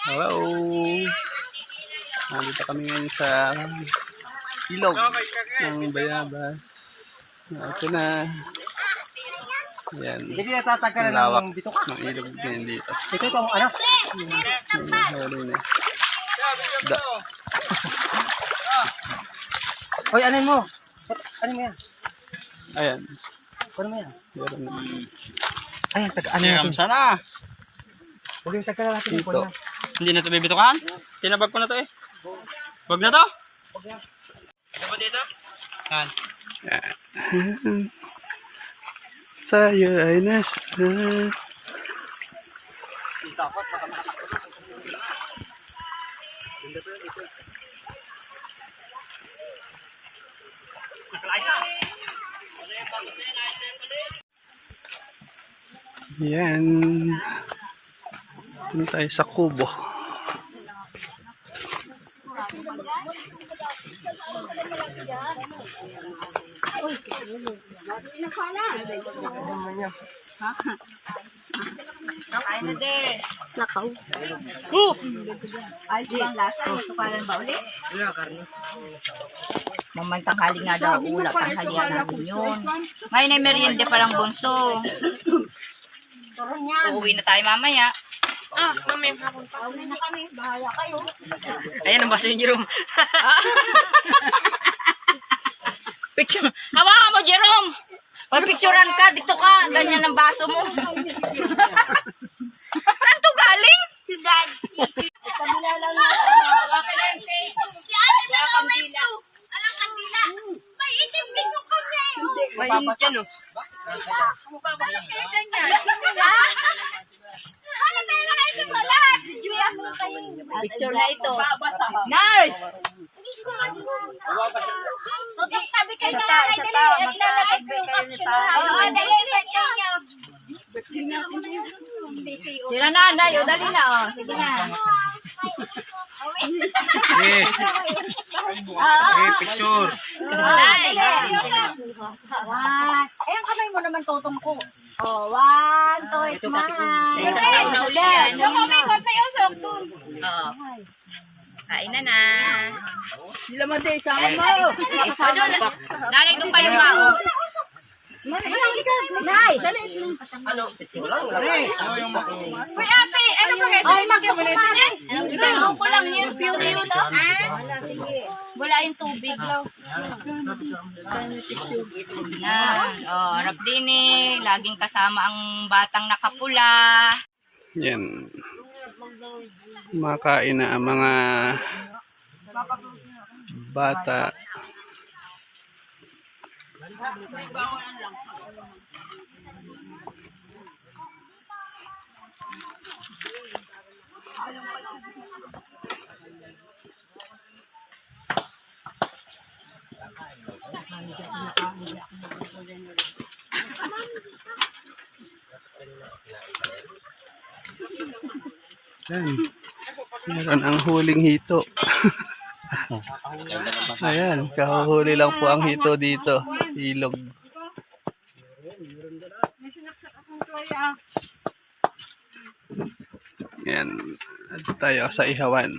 Hello. Nandito kami ngayon sa ilog ng Bayabas. Ito na. Yan. Hindi na tatagalan Lawak ng bitok. ng ilog din dito. Ito ang ano? Huli na. Hoy, ano mo? Ano mo yan? Ayan. Ano mo yan? Meron na. Ayan, ano natin? Sana. Huwag yung tagalan natin. Dito. Hindi na ito bibitukan. Tinabag ko na to eh. Wag na to. Ito ba dito? Yan. Tayo ay nasa. Yan. Dito tayo sa kubo. Ay na de. Nakaw. Ay, di ang lasa. Sukalan ba ulit? Wala, karne. Mamantanghali nga daw ulap. Tanghalian namin yun. Ngayon ay merienda palang bunso. Uuwi na tayo mamaya. Mamaya hapon pa. Uuwi na kami. Bahala kayo. Ayan ang baso yung Jerome. Picture. Hawakan mo, Jerome. Pagpicturean ka, dito ka. Ganyan ang baso mo. Saan to galing? Si Dad. Kabila lang na. Wala kandila. Alang kandila. May itim din yung kami. May init yan oh. Picture na ito. Nurse! Sabi kayo na nanay, dali. Ilalagay ko yung caption. Oo, dali. Birthday niyo. Sila nanay, o dali na. O, sige na. Yes. Okay, picture. Nay. Ayan, kamay mo naman totong ko. Oh, 1, 2, smile. Ikaw na uli yan. Kumikot na yung soktur. Oo. Kain na na. Sila mo din, sama mo. O, doon. Nanay, doon pa yung bao. Nay! Uy, ate, ano ka rin? Ay, magkakulitin yan. Ano ko lang yung pure to? Wala yung tubig. Yan. Oh, harap din eh. Laging kasama ang batang nakapula. Yan. Makain na ang mga bata. Yan. Meron ang huling hito. Ayan, kahuhuli lang po ang hito dito. Ilog. Yan. At tayo sa ihawan.